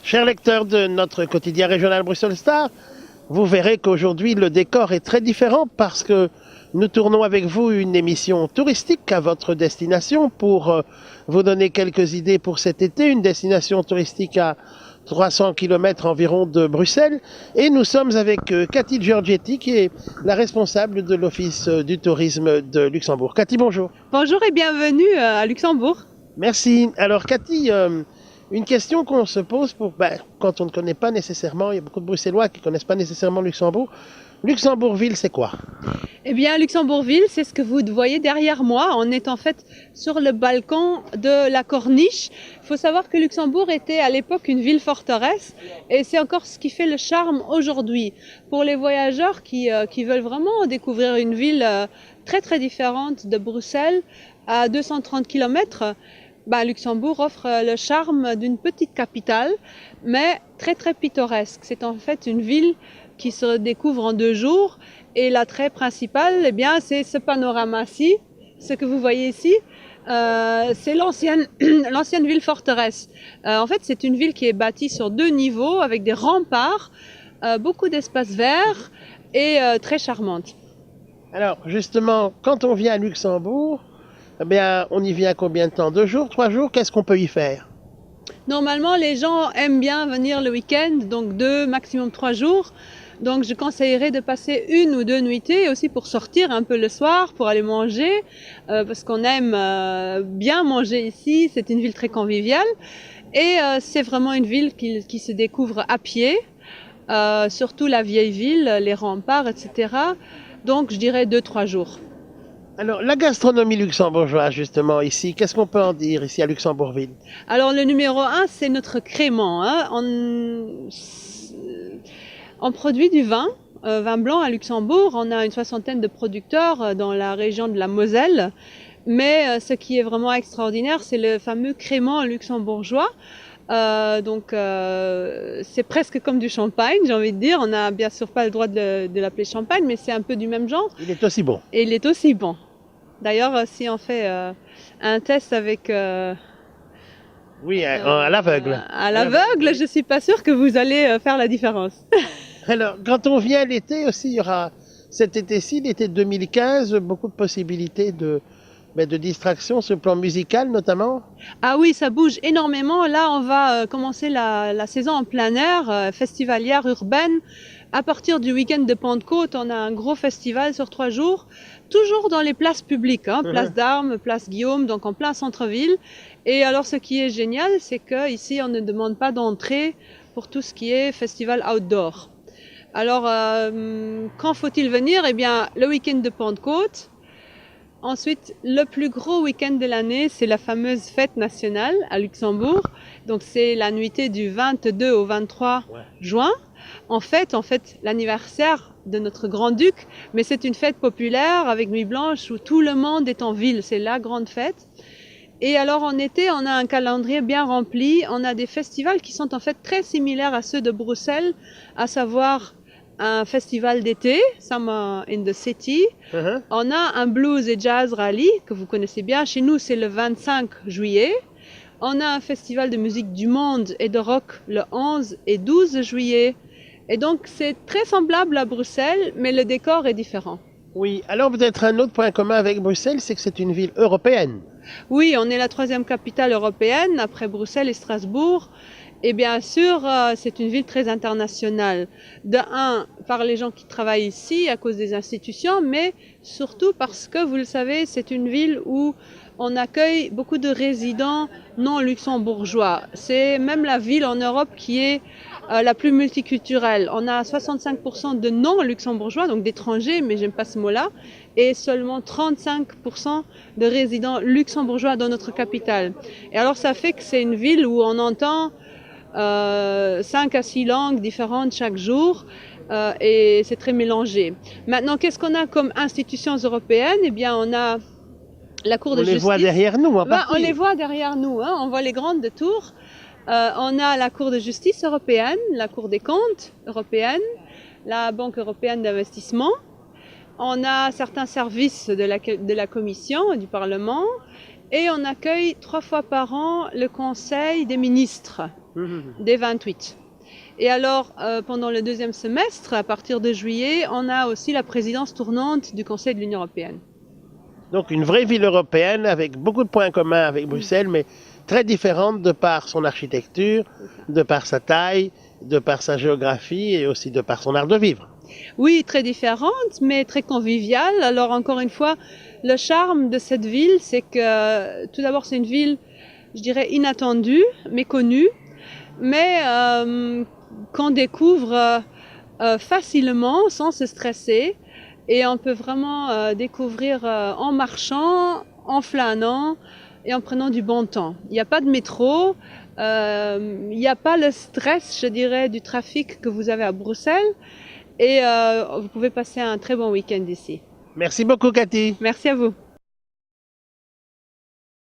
Chers lecteurs de notre quotidien régional Bruxelles Star, vous verrez qu'aujourd'hui le décor est très différent parce que nous tournons avec vous une émission touristique à votre destination pour vous donner quelques idées pour cet été, une destination touristique à 300 km environ de Bruxelles. Et nous sommes avec Cathy Giorgetti qui est la responsable de l'Office du tourisme de Luxembourg. Cathy, bonjour. Bonjour et bienvenue à Luxembourg. Merci. Alors Cathy, une question qu'on se pose quand on ne connaît pas nécessairement, il y a beaucoup de Bruxellois qui ne connaissent pas nécessairement Luxembourg. Luxembourgville, c'est quoi? Eh bien, Luxembourgville, c'est ce que vous voyez derrière moi. On est en fait sur le balcon de la Corniche. Il faut savoir que Luxembourg était à l'époque une ville forteresse et c'est encore ce qui fait le charme aujourd'hui. Pour les voyageurs qui veulent vraiment découvrir une ville très très différente de Bruxelles à 230 km, Luxembourg offre le charme d'une petite capitale, mais très très pittoresque. C'est en fait une ville qui se découvre en 2 jours et l'attrait principal, c'est ce panorama-ci, ce que vous voyez ici. C'est l'ancienne ville forteresse. En fait, c'est une ville qui est bâtie sur 2 niveaux avec des remparts, beaucoup d'espaces verts et très charmante. Alors justement, quand on vient à Luxembourg, on y vient combien de temps? 2 jours, 3 jours? Qu'est-ce qu'on peut y faire? Normalement, les gens aiment bien venir le week-end, donc 2, maximum 3 jours. Donc je conseillerais de passer 1 ou 2 nuitées aussi pour sortir un peu le soir, pour aller manger, parce qu'on aime bien manger ici. C'est une ville très conviviale et c'est vraiment une ville qui se découvre à pied, surtout la vieille ville, les remparts, etc. Donc je dirais 2-3 jours. Alors la gastronomie luxembourgeoise justement ici, qu'est-ce qu'on peut en dire ici à Luxembourgville? Alors le numéro 1, c'est notre crément. On produit du vin blanc à Luxembourg. On a une 60aine de producteurs dans la région de la Moselle. Mais ce qui est vraiment extraordinaire, c'est le fameux crément luxembourgeois. C'est presque comme du champagne, j'ai envie de dire. On n'a bien sûr pas le droit de l'appeler champagne, mais c'est un peu du même genre. Il est aussi bon. Et il est aussi bon. D'ailleurs, si on fait un test avec... Oui, à l'aveugle. À l'aveugle, je ne suis pas sûre que vous allez faire la différence. Alors, quand on vient l'été aussi, il y aura cet été-ci, l'été 2015, beaucoup de possibilités de distraction sur le plan musical notamment. Ah oui, ça bouge énormément. Là, on va commencer la saison en plein air, festivalière urbaine. À partir du week-end de Pentecôte, on a un gros festival sur 3 jours, toujours dans les places publiques, place d'Armes, place Guillaume, donc en plein centre-ville. Et alors, ce qui est génial, c'est qu'ici, on ne demande pas d'entrée pour tout ce qui est festival outdoor. Alors, quand faut-il venir? Eh bien, le week-end de Pentecôte. Ensuite, le plus gros week-end de l'année, c'est la fameuse fête nationale à Luxembourg. Donc, c'est la nuitée du 22 au 23 juin. En fait, l'anniversaire de notre grand-duc, mais c'est une fête populaire avec Nuit Blanche où tout le monde est en ville. C'est la grande fête. Et alors, en été, on a un calendrier bien rempli. On a des festivals qui sont en fait très similaires à ceux de Bruxelles, à savoir un festival d'été, Summer in the City. On a un blues et jazz rally que vous connaissez bien. Chez nous, c'est le 25 juillet. On a un festival de musique du monde et de rock le 11 et 12 juillet. Et donc, c'est très semblable à Bruxelles, mais le décor est différent. Oui, alors peut-être un autre point commun avec Bruxelles, c'est que c'est une ville européenne. Oui, on est la 3e capitale européenne, après Bruxelles et Strasbourg. Et bien sûr, c'est une ville très internationale. De un, par les gens qui travaillent ici, à cause des institutions, mais surtout parce que, vous le savez, c'est une ville où on accueille beaucoup de résidents non luxembourgeois. C'est même la ville en Europe qui est la plus multiculturelle. On a 65% de non luxembourgeois, donc d'étrangers, mais j'aime pas ce mot-là, et seulement 35% de résidents luxembourgeois dans notre capitale. Et alors ça fait que c'est une ville où on entend 5 à 6 langues différentes chaque jour et c'est très mélangé. Maintenant, qu'est-ce qu'on a comme institutions européennes? Eh bien, on a la Cour de justice. On les voit derrière nous, on les voit derrière nous, on voit les grandes tours. On a la Cour de justice européenne, la Cour des comptes européenne, la Banque européenne d'investissement. On a certains services de la Commission et du Parlement. Et on accueille 3 fois par an le Conseil des ministres. des 28. Et alors, pendant le deuxième semestre, à partir de juillet, on a aussi la présidence tournante du Conseil de l'Union européenne. Donc une vraie ville européenne avec beaucoup de points communs avec Bruxelles, mais très différente de par son architecture, de par sa taille, de par sa géographie et aussi de par son art de vivre. Oui, très différente, mais très conviviale. Alors encore une fois, le charme de cette ville, c'est que tout d'abord c'est une ville, je dirais, inattendue, méconnue, mais qu'on découvre facilement, sans se stresser. Et on peut vraiment découvrir en marchant, en flânant et en prenant du bon temps. Il n'y a pas de métro, il n'y a pas le stress, je dirais, du trafic que vous avez à Bruxelles. Et vous pouvez passer un très bon week-end ici. Merci beaucoup, Cathy. Merci à vous.